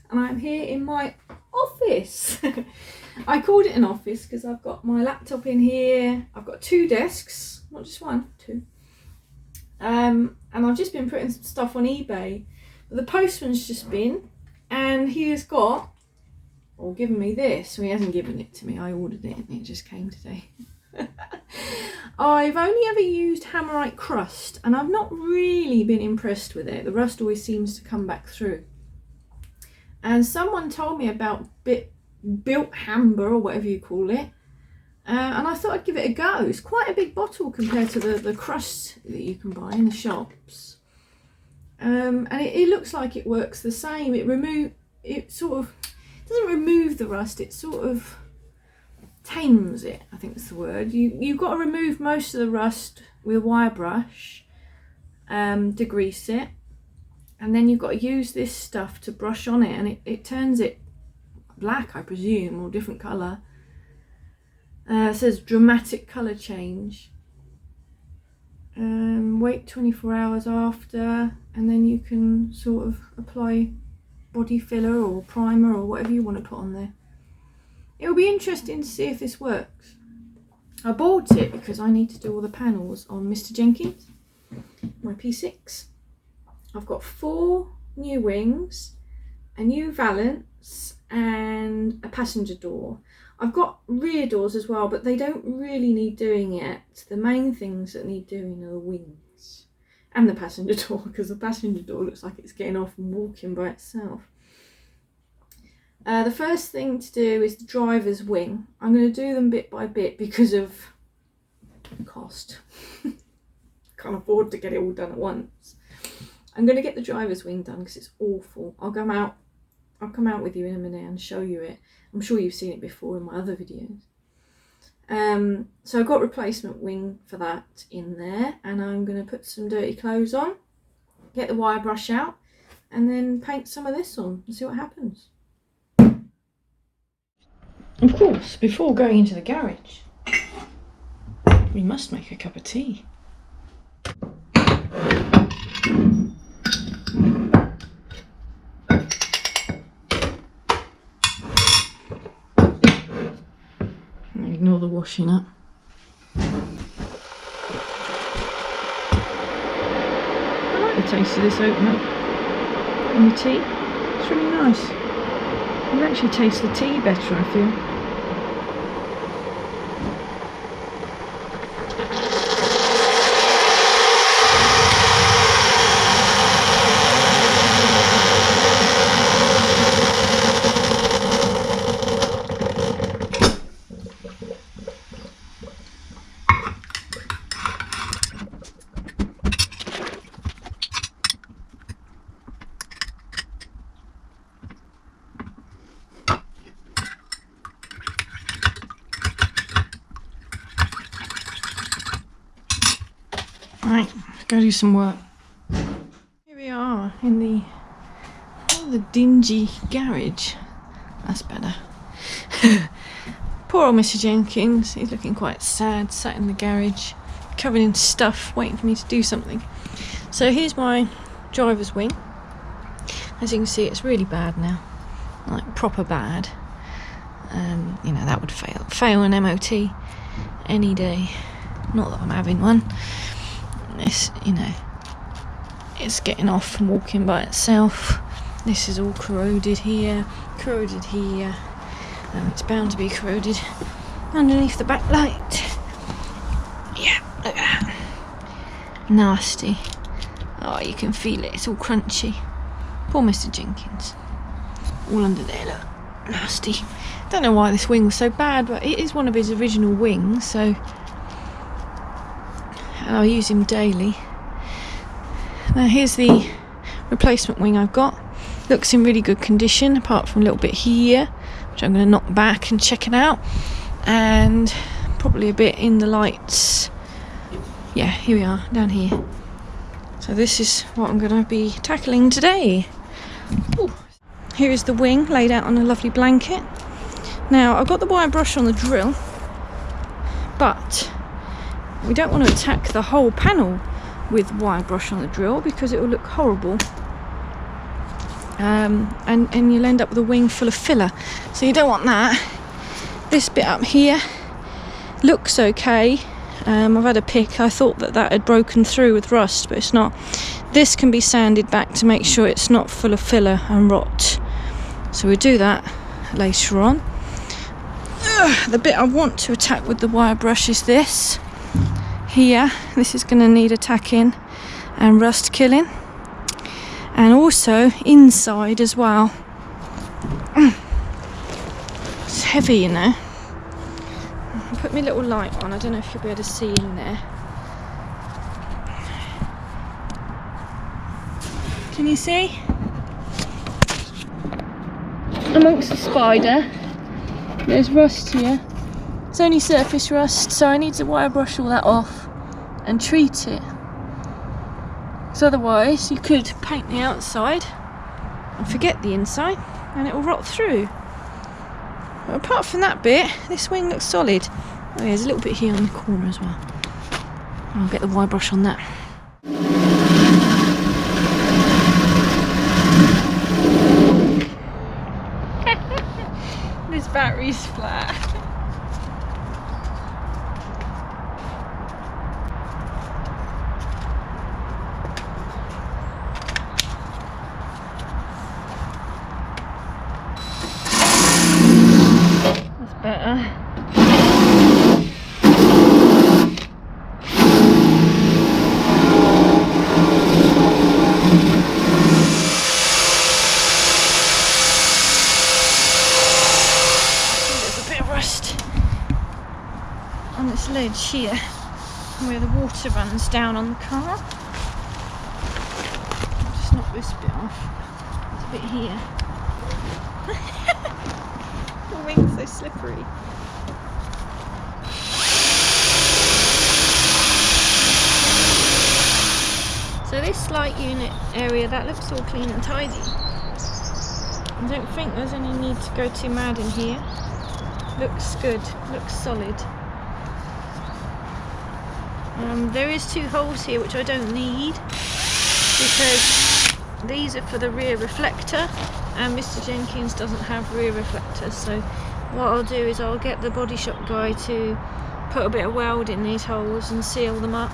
and I'm here in my office. I called it an office because I've got my laptop in here. I've got 2 desks, not just 1, 2. And I've just been putting some stuff on eBay. The postman's just been, and he has got, or given me this. So he hasn't given it to me. I ordered it and it just came today. I've only ever used Hammerite crust, and I've not really been impressed with it. The rust always seems to come back through. And someone told me about built Hamber, or whatever you call it, and I thought I'd give it a go. It's quite a big bottle compared to the crust that you can buy in the shops, and it looks like it works the same. It sort of doesn't remove the rust, it sort of tames it, I think is the word. You've got to remove most of the rust with a wire brush, degrease it, and then you've got to use this stuff to brush on it, and it turns it black, I presume, or different colour. It says dramatic colour change. Wait 24 hours after, and then you can sort of apply body filler or primer or whatever you want to put on there. It'll be interesting to see if this works. I bought it because I need to do all the panels on Mr Jenkins, my P6. I've got 4 new wings, a new valance, and a passenger door. I've got rear doors as well, but they don't really need doing yet. The main things that need doing are the wings and the passenger door, because the passenger door looks like it's getting off and walking by itself. The first thing to do is the driver's wing. I'm going to do them bit by bit because of cost. Can't afford to get it all done at once. I'm going to get the driver's wing done because it's awful. I'll come out with you in a minute and show you it. I'm sure you've seen it before in my other videos. So I've got replacement wing for that in there, and I'm going to put some dirty clothes on, get the wire brush out, and then paint some of this on and see what happens. Of course, before going into the garage, we must make a cup of tea. Ignore the washing up. I like the taste of this oatmeal in the tea. It's really nice. You actually taste the tea better, I feel. Right, go do some work. Here we are in the dingy garage. That's better. Poor old Mr Jenkins, he's looking quite sad, sat in the garage, covered in stuff, waiting for me to do something. So here's my driver's wing. As you can see, it's really bad now, like proper bad. You know, that would fail an MOT any day. Not that I'm having one. This, you know, it's getting off and walking by itself. This is all corroded here, and it's bound to be corroded underneath the backlight. Yeah, look at that. Nasty. Oh, you can feel it, it's all crunchy. Poor Mr Jenkins. All under there, look. Nasty. Don't know why this wing was so bad, but it is one of his original wings, so I use him daily. Now here's the replacement wing I've got. Looks in really good condition, apart from a little bit here, which I'm going to knock back and check it out, and probably a bit in the lights. Yeah, here we are, down here. So this is what I'm going to be tackling today. Ooh. Here is the wing laid out on a lovely blanket. Now I've got the wire brush on the drill, but we don't want to attack the whole panel with wire brush on the drill because it will look horrible. and you'll end up with a wing full of filler. So you don't want that. This bit up here looks okay. I've had a pick. I thought that had broken through with rust, but it's not. This can be sanded back to make sure it's not full of filler and rot. So we'll do that later on. The bit I want to attack with the wire brush is this here. This is going to need attacking and rust killing, and also inside as well. It's heavy, you know. I'll put my little light on. I don't know if you'll be able to see in there. Can you see? Amongst the spider, there's rust here. It's only surface rust, so I need to wire brush all that off and treat it. Because otherwise you could paint the outside and forget the inside and it will rot through. But apart from that bit, this wing looks solid. Oh yeah, there's a little bit here on the corner as well. I'll get the wire brush on that. This battery's flat. That's better. On this ledge here where the water runs down on the car. I'll just knock this bit off. There's a bit here. The wing's so slippery. So this light unit area, that looks all clean and tidy. I don't think there's any need to go too mad in here. Looks good, looks solid. There is 2 holes here which I don't need because these are for the rear reflector and Mr Jenkins doesn't have rear reflectors, so what I'll do is I'll get the body shop guy to put a bit of weld in these holes and seal them up.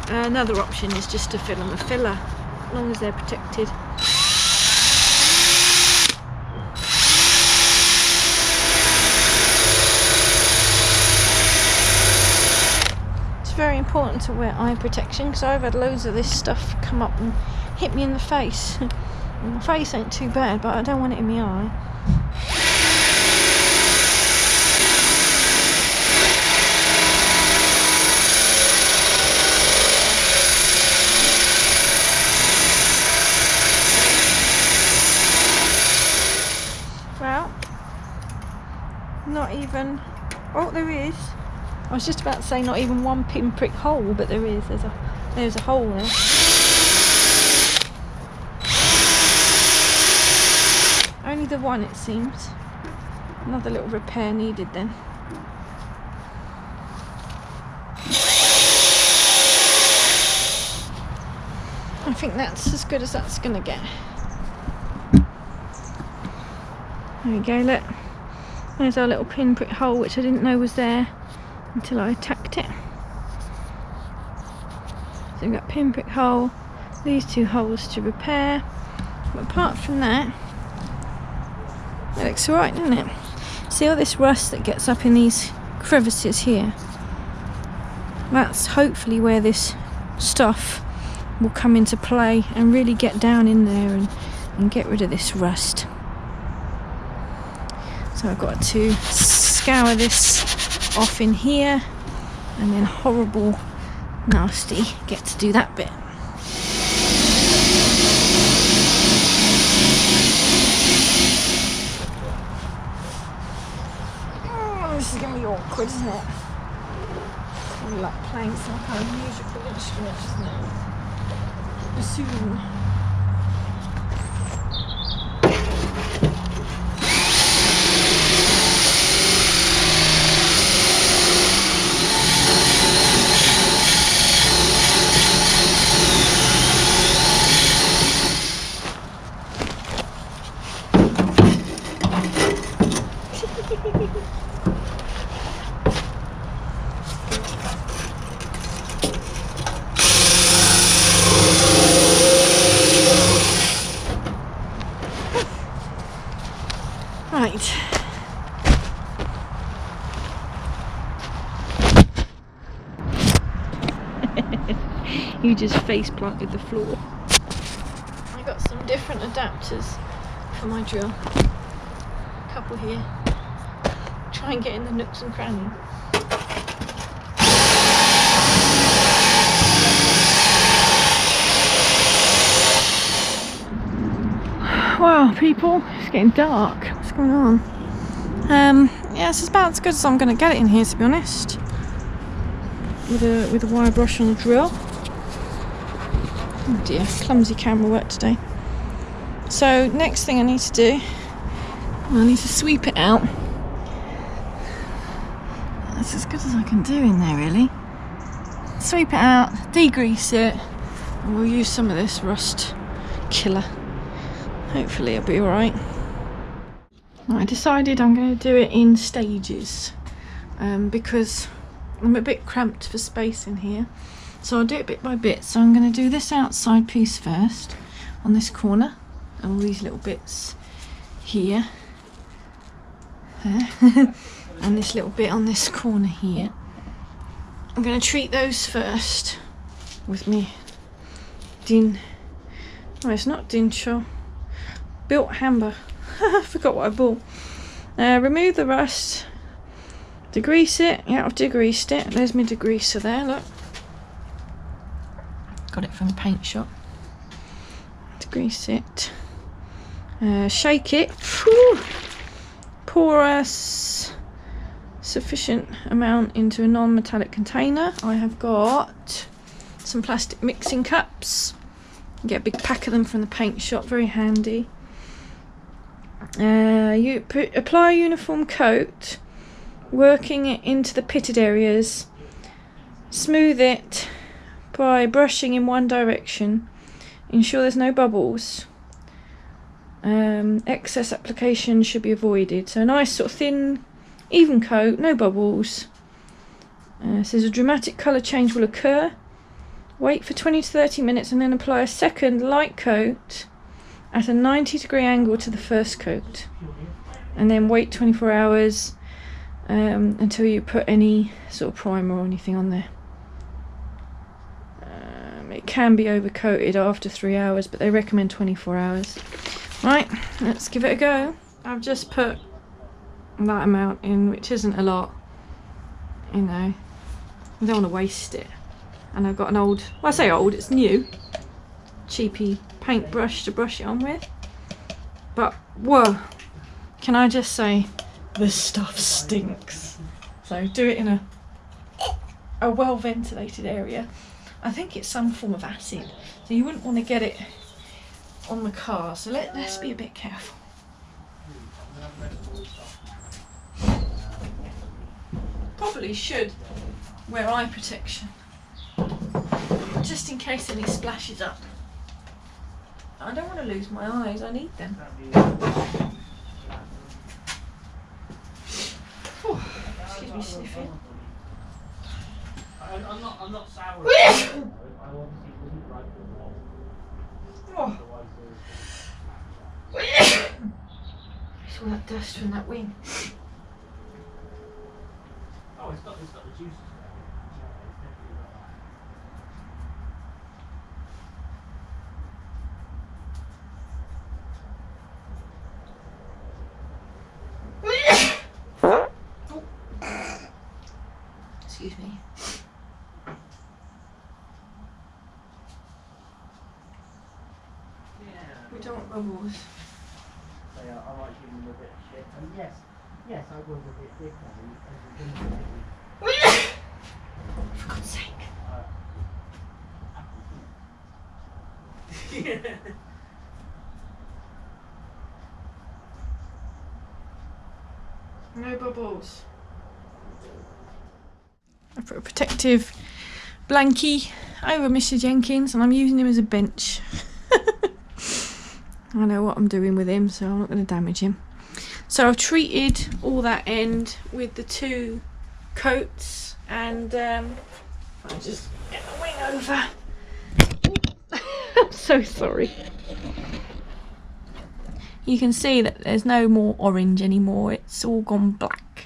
Another option is just to fill them with filler, as long as they're protected. Very important to wear eye protection because I've had loads of this stuff come up and hit me in the face. My face ain't too bad, but I don't want it in my eye. Well, not even. Oh, there is. I was just about to say not even one pinprick hole, but there is. There's a hole there. Only the one, it seems. Another little repair needed then. I think that's as good as that's gonna get. There we go, look. There's our little pinprick hole, which I didn't know was there until I attacked it. So we've got pinprick hole, these 2 holes to repair, but apart from that, it looks alright, doesn't it? See all this rust that gets up in these crevices here? That's hopefully where this stuff will come into play and really get down in there and get rid of this rust. So I've got to scour this off in here and then horrible nasty get to do that bit. Oh, this is going to be awkward, isn't it? It's going to be like playing some kind of musical instrument, isn't it? Bassoon. Right. You just face planted the floor. I got some different adapters for my drill. A couple here. Try and get in the nooks and crannies. Wow, people, it's getting dark. What's going on? Yeah, it's about as good as I'm going to get it in here, to be honest. With a wire brush on the drill. Oh dear, clumsy camera work today. So next thing I need to do, I need to sweep it out. That's as good as I can do in there, really. Sweep it out, degrease it, and we'll use some of this rust killer. Hopefully it'll be alright. I decided I'm going to do it in stages because I'm a bit cramped for space in here. So I'll do it bit by bit. So I'm going to do this outside piece first on this corner and all these little bits here. There. And this little bit on this corner here. I'm going to treat those first with me din. Oh, it's not Dinshaw. Built hammer. I forgot what I bought. Remove the rust. Degrease it. Yeah, I've degreased it. There's my degreaser there, look. Got it from the paint shop. Degrease it. Shake it. Whew. Pour a sufficient amount into a non-metallic container. I have got some plastic mixing cups. Get a big pack of them from the paint shop. Very handy. Apply a uniform coat, working it into the pitted areas. Smooth it by brushing in one direction. Ensure there's no bubbles. Excess application should be avoided. So a nice sort of thin, even coat, no bubbles. Says a dramatic colour change will occur. Wait for 20 to 30 minutes and then apply a second light coat at a 90-degree angle to the first coat, and then wait 24 hours until you put any sort of primer or anything on there. It can be overcoated after 3 hours, but they recommend 24 hours. Right, let's give it a go. I've just put that amount in, which isn't a lot, you know. I don't want to waste it. And I've got an old, well, I say old, it's new, cheapy paintbrush to brush it on with. But whoa, can I just say, this stuff stinks. So do it in a well ventilated area. I think it's some form of acid, so you wouldn't want to get it on the car, so let's be a bit careful. Probably should wear eye protection, just in case any splashes up. I don't want to lose my eyes, I need them. Oh, excuse me sniffing. I'm not sour. Oh. It's all that dust from that wing. Oh, it's got the juices. Excuse me. We don't want bubbles. I might give them a bit of shit. And yes, I was a bit different. For God's sake. No bubbles. I put a protective blankie over Mr Jenkins and I'm using him as a bench. I know what I'm doing with him, so I'm not going to damage him. So I've treated all that end with the 2 coats, and I'll just get the wing over. I'm so sorry. You can see that there's no more orange anymore, it's all gone black.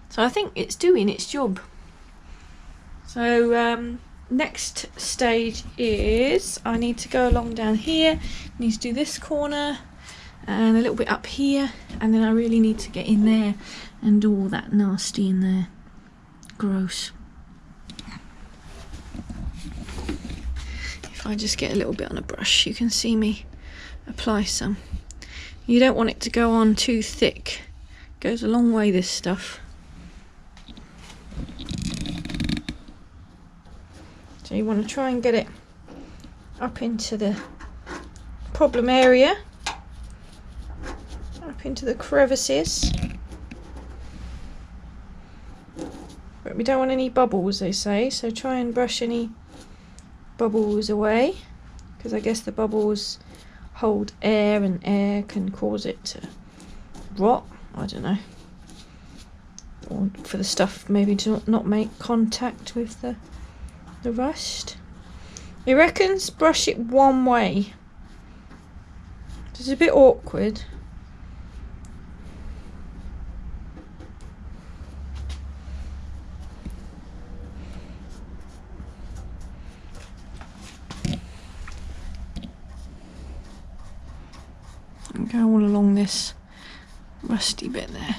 So I think it's doing its job. So next stage is I need to go along down here, need to do this corner and a little bit up here, and then I really need to get in there and do all that nasty in there. Gross. If I just get a little bit on a brush, you can see me apply some. You don't want it to go on too thick. It goes a long way, this stuff. So you want to try and get it up into the problem area, up into the crevices. But we don't want any bubbles, they say, so try and brush any bubbles away, because I guess the bubbles hold air and air can cause it to rot. I don't know. Or for the stuff maybe to not make contact with the rust. He reckons brush it one way. It's a bit awkward. And go all along this rusty bit there.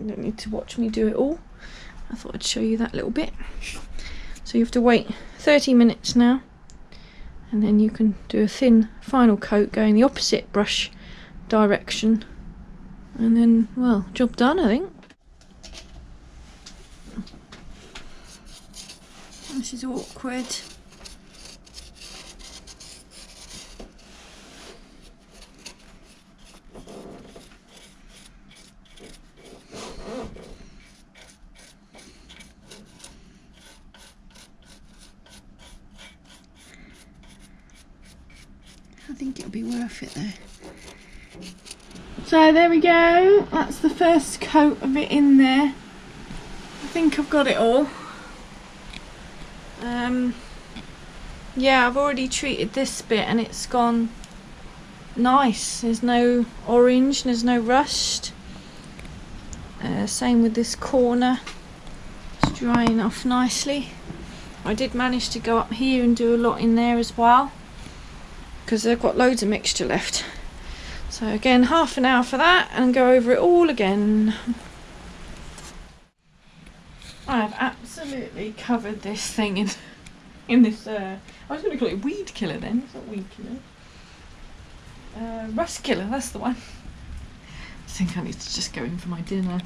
You don't need to watch me do it all. I thought I'd show you that little bit. So you have to wait 30 minutes now, and then you can do a thin final coat going the opposite brush direction, and then, well, job done, I think. This is awkward. I think it'll be worth it though. So there we go, that's the first coat of it in there. I think I've got it all. Yeah, I've already treated this bit and it's gone nice. There's no orange, there's no rust. Same with this corner. It's drying off nicely. I did manage to go up here and do a lot in there as well, because they've got loads of mixture left. So again, half an hour for that and go over it all again. I have absolutely covered this thing in this, I was going to call it weed killer then, it's not weed killer. Rust killer, that's the one. I think I need to just go in for my dinner.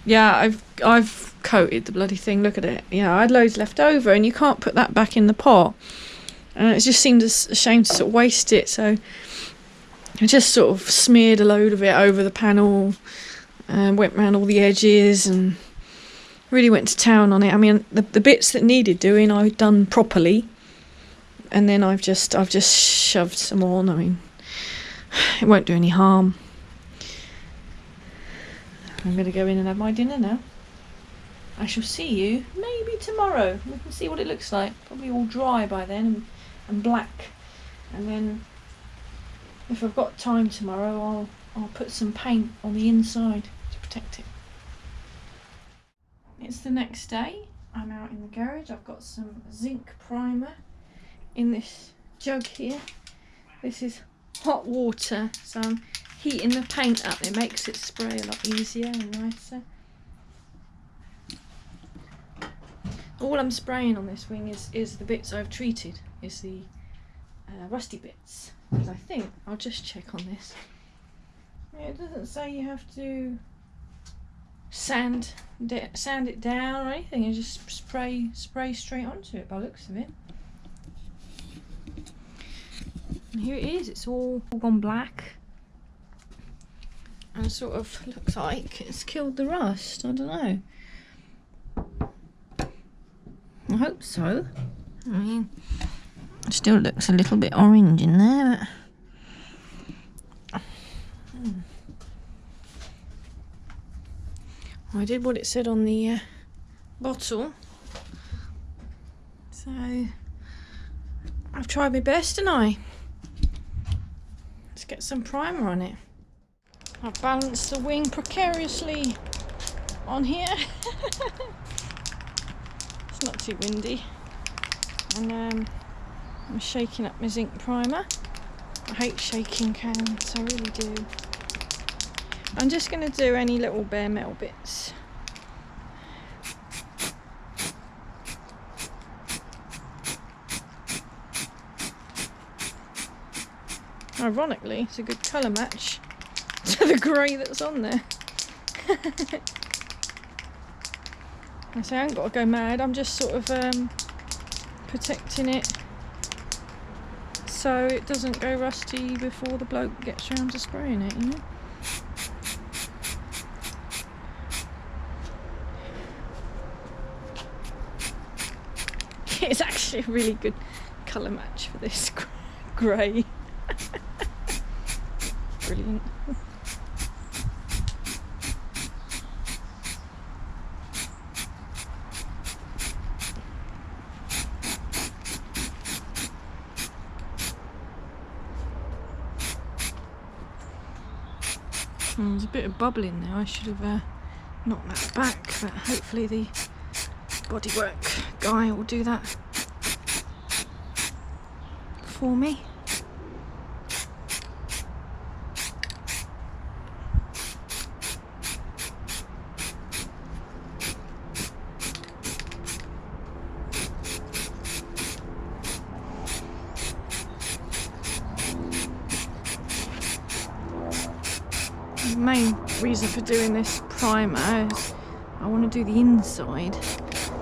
Yeah, I've coated the bloody thing, look at it. Yeah, I had loads left over and you can't put that back in the pot. It just seemed a shame to sort of waste it, so I just sort of smeared a load of it over the panel, went round all the edges and really went to town on it. I mean, the bits that needed doing I've done properly, and then I've just shoved some on. I mean, it won't do any harm. I'm going to go in and have my dinner now. I shall see you maybe tomorrow. We can see what it looks like. Probably all dry by then and black. And then if I've got time tomorrow, I'll put some paint on the inside to protect it. It's the next day. I'm out in the garage. I've got some zinc primer in this jug here. This is hot water, so I'm heating the paint up. It makes it spray a lot easier and nicer. All I'm spraying on this wing is the bits I've treated, is the rusty bits. Because I think, I'll just check on this. Yeah, it doesn't say you have to sand it down or anything. You just spray straight onto it by the looks of it. And here it is. It's all gone black. and sort of looks like it's killed the rust. I don't know. I hope so. I mean, it still looks a little bit orange in there, but I did what it said on the bottle, so I've tried my best, didn't I? Let's get some primer on it. I've balanced the wing precariously on here. It's not too windy, and I'm shaking up my zinc primer. I hate shaking cans, I really do. I'm just going to do any little bare metal bits. Ironically, it's a good colour match to the grey that's on there. I say I haven't got to go mad, I'm just sort of protecting it so it doesn't go rusty before the bloke gets round to spraying it, you know? It's actually a really good colour match for this grey. Brilliant. There's a bit of bubbling there. I should have knocked that back, but hopefully the bodywork guy will do that for me. The main reason for doing this primer is I want to do the inside,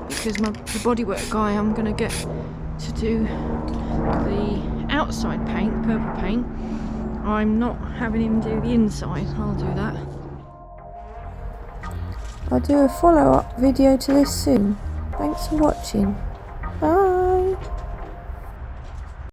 because the bodywork guy I'm going to get to do the outside paint, purple paint. I'm not having him do the inside, I'll do that. I'll do a follow-up video to this soon. Thanks for watching. Bye!